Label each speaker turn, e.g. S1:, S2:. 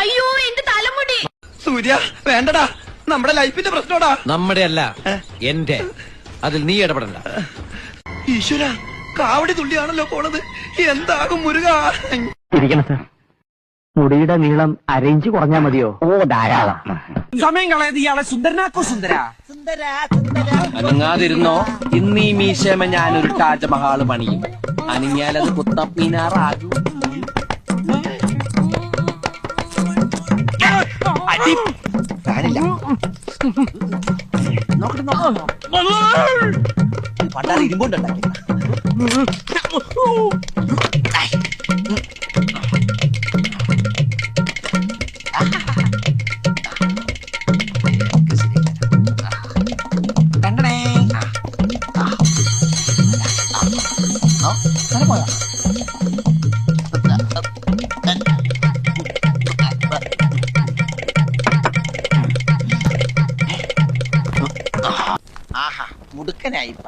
S1: അയ്യോ എന്റെ തലമുടി.
S2: സൂര്യ വേണ്ടടാ, നമ്മുടെ ലൈഫിന്റെ പ്രശ്നോടാ.
S3: നമ്മുടെ അല്ല, എന്റെ. അതിൽ നീ ഇടപെടണ്ട.
S2: ഈശ്വര, കാവടി തുള്ളിയാണല്ലോ പോണത്. എന്താകും മുരുക.
S4: ഇരിക്കണം സാർ. മുടിയുടെ നീളം അരയിഞ്ച് കുറഞ്ഞാ മതിയോ? ഓ ധാരാളം.
S5: സമയം കളയത് ഇയാളെ സുന്ദരനാക്കോ സുന്ദര.
S6: അനങ്ങാതിരുന്നോ, ഇന്ന് ഈ മീശമ ഞാനൊരു താജ്മഹാള് പണിയും. അനങ്ങിയാലത് കുത്തബ് മീനാറാകും. പണ്ടാറ് ഇരുമ്പുണ്ടാക്കി. ആഹാ, മുടുക്കനായിപ്പ.